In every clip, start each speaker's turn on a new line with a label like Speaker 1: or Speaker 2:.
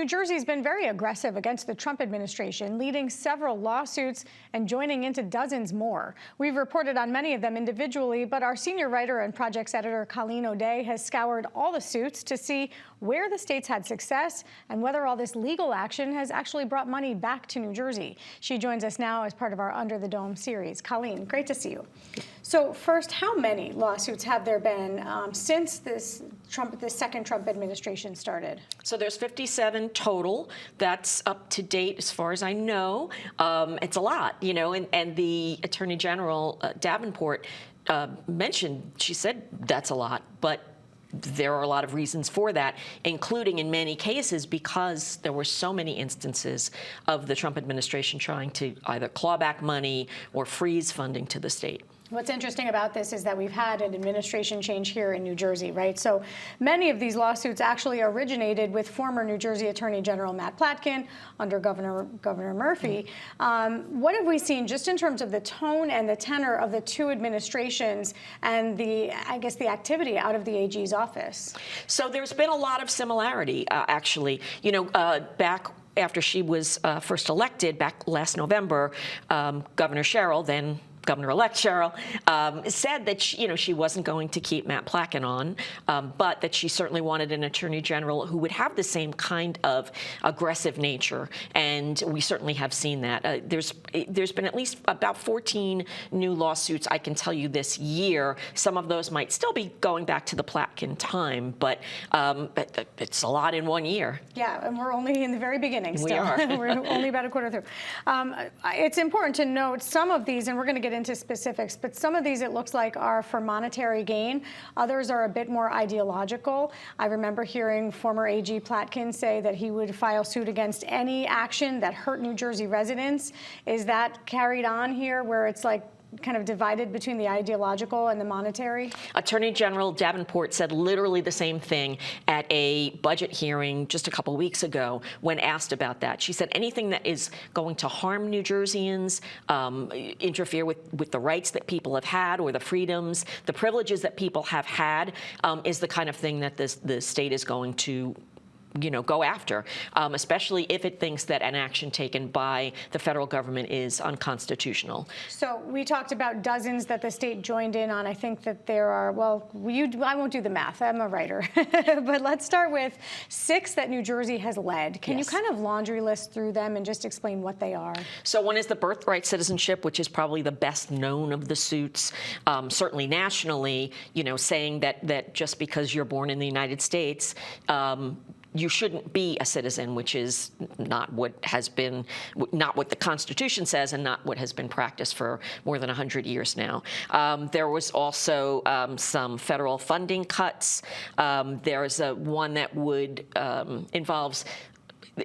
Speaker 1: New Jersey's been very aggressive against the Trump administration, leading several lawsuits and joining into dozens more. We've reported on many of them individually, but our senior writer and projects editor Colleen has scoured all the suits to see where the states had success and whether all this legal action has actually brought money back to New Jersey. She joins us now as part of our Under the Dome series. Colleen, great to see you. So first, how many lawsuits have there been since this second Trump administration started?
Speaker 2: So there's 57 total. That's up to date as far as I know. It's a lot, you know, and the Attorney General, Davenport, mentioned, she said that's a lot, but there are a lot of reasons for that, including in many cases because there were so many instances of the Trump administration trying to either claw back money or freeze funding to the state.
Speaker 1: What's interesting about this is that we've had an administration change here in New Jersey, right? So many of these lawsuits actually originated with former New Jersey Attorney General Matt Platkin under Governor Murphy. What have we seen just in terms of the tone and the tenor of the two administrations and I guess the activity out of the AG's office? So
Speaker 2: there's been a lot of similarity, actually. You know, back after she was first elected back last November, Governor Sherrill, then Governor-elect Sherrill, said that she wasn't going to keep Matt Platkin on, but that she certainly wanted an attorney general who would have the same kind of aggressive nature, and we certainly have seen that. There's been at least about 14 new lawsuits, I can tell you, this year. Some of those might still be going back to the Platkin time, but it's a lot in 1 year.
Speaker 1: Yeah, and we're only in the very beginning still.
Speaker 2: We are.
Speaker 1: We're only about a quarter through. It's important to note some of these, and we're going to get into specifics, but some of these it looks like are for monetary gain. Others are a bit more ideological. I remember hearing former AG Platkin say that he would file suit against any action that hurt New Jersey residents. Is that carried on here where it's like kind of divided between the ideological and the monetary?
Speaker 2: Attorney General Davenport said literally the same thing at a budget hearing just a couple weeks ago when asked about that. She said anything that is going to harm New Jerseyans, interfere with the rights that people have had or the freedoms, the privileges that people have had, is the kind of thing that the state is going to go after, especially if it thinks that an action taken by the federal government is unconstitutional.
Speaker 1: So we talked about dozens that the state joined in on. I think that there are, well, I won't do the math. I'm a writer. But let's start with 6 that New Jersey has led. Can you kind of laundry list through them and just explain what they are?
Speaker 2: So one is the birthright citizenship, which is probably the best known of the suits, certainly nationally, saying that just because you're born in the United States, you shouldn't be a citizen, which is not what the Constitution says and not what has been practiced for more than 100 years now. There was also some federal funding cuts. There's one that would involves,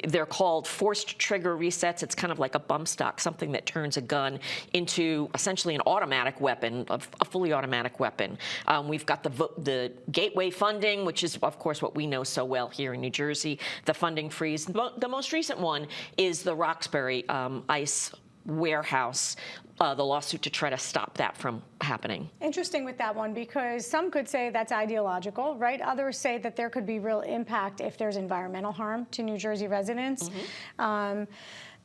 Speaker 2: they're called forced trigger resets. It's kind of like a bump stock, something that turns a gun into essentially an automatic weapon, a fully automatic weapon. We've got the gateway funding, which is, of course, what we know so well here in New Jersey, the funding freeze. The most recent one is the Roxbury ICE warehouse, the lawsuit to try to stop that from happening.
Speaker 1: Interesting with that one, because some could say that's ideological, right? Others say that there could be real impact if there's environmental harm to New Jersey residents.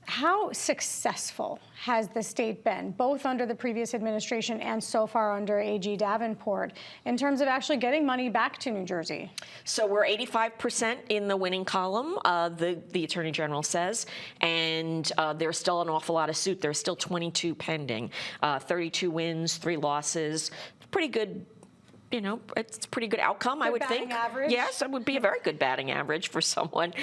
Speaker 1: How successful has the state been, both under the previous administration and so far under AG Davenport, in terms of actually getting money back to New Jersey? So
Speaker 2: we're 85% in the winning column, the Attorney General says, and there's still an awful lot of suit. There's still 22 pending, 32 wins, 3 losses. Pretty good. It's a pretty good outcome, I would think.
Speaker 1: Average.
Speaker 2: Yes, it would be a very good batting average for someone.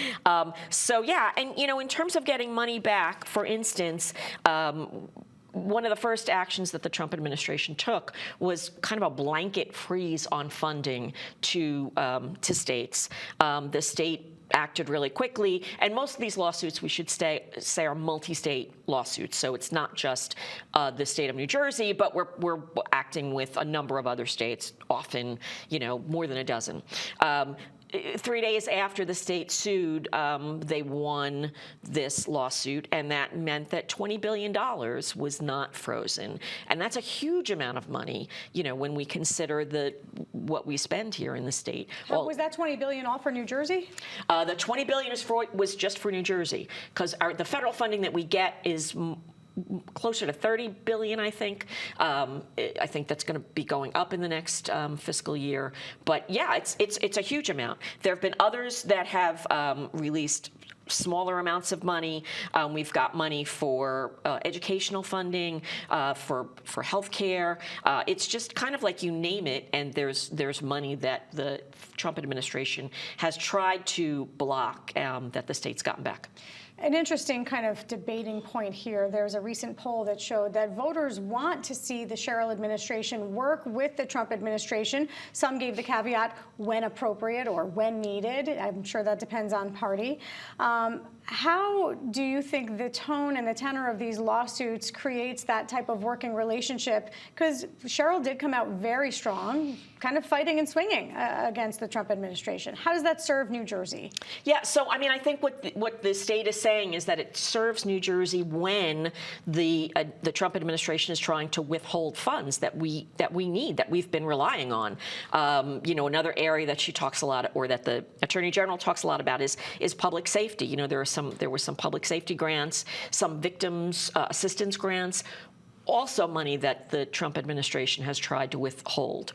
Speaker 2: So yeah, and in terms of getting money back, for instance, one of the first actions that the Trump administration took was kind of a blanket freeze on funding to states. The state acted really quickly, and most of these lawsuits, we should say, are multi-state lawsuits. So it's not just the state of New Jersey, but we're acting with a number of other states, often, more than a dozen. 3 days after the state sued, they won this lawsuit, and that meant that $20 billion was not frozen. And that's a huge amount of money, when we consider what we spend here in the state.
Speaker 1: Was that $20 billion all for New Jersey?
Speaker 2: The $20 billion was just for New Jersey, because the federal funding that we get is closer to $30 billion, I think. I think that's going to be going up in the next fiscal year. But yeah, it's a huge amount. There have been others that have released smaller amounts of money. We've got money for educational funding, for health care. It's just kind of like you name it, and there's money that the Trump administration has tried to block that the state's gotten back.
Speaker 1: An interesting kind of debating point here. There's a recent poll that showed that voters want to see the Sherrill administration work with the Trump administration. Some gave the caveat when appropriate or when needed. I'm sure that depends on party. How do you think the tone and the tenor of these lawsuits creates that type of working relationship? Because Sherrill did come out very strong, kind of fighting and swinging against the Trump administration. How does that serve New Jersey? Yeah, so I mean, I think what the state is saying is that it serves New Jersey when the Trump administration is trying to withhold funds that we need, that we've been relying on. Another area that she talks a lot, or that the Attorney General talks a lot about, is public safety. There were some public safety grants, some victims assistance grants. Also money that the Trump administration has tried to withhold.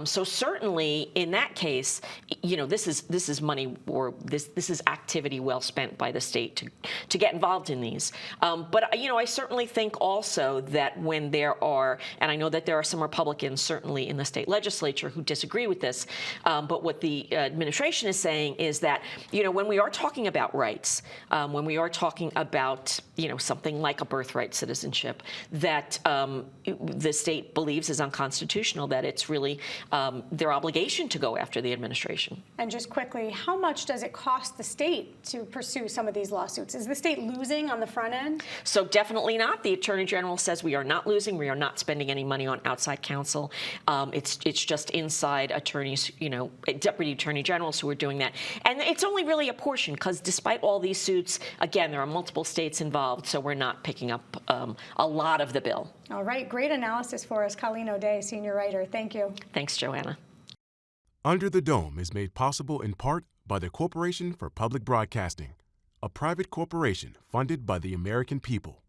Speaker 1: So certainly in that case, this is money, or this is activity well spent by the state to get involved in these. But I certainly think also that when there are, and I know that there are some Republicans certainly in the state legislature who disagree with this, but what the administration is saying is that when we are talking about rights, when we are talking about something like a birthright citizenship, that the state believes is unconstitutional, that it's really their obligation to go after the administration. And just quickly, how much does it cost the state to pursue some of these lawsuits? Is the state losing on the front end? So definitely not. The Attorney General says we are not losing. We are not spending any money on outside counsel. It's just inside attorneys, deputy attorney generals who are doing that. And it's only really a portion, because despite all these suits, again, there are multiple states involved, so we're not picking up a lot of the bill. All right, great analysis for us, Colleen O'Day, senior writer. Thank you. Thanks, Joanna.
Speaker 3: Under the Dome is made possible in part by the Corporation for Public Broadcasting, a private corporation funded by the American people.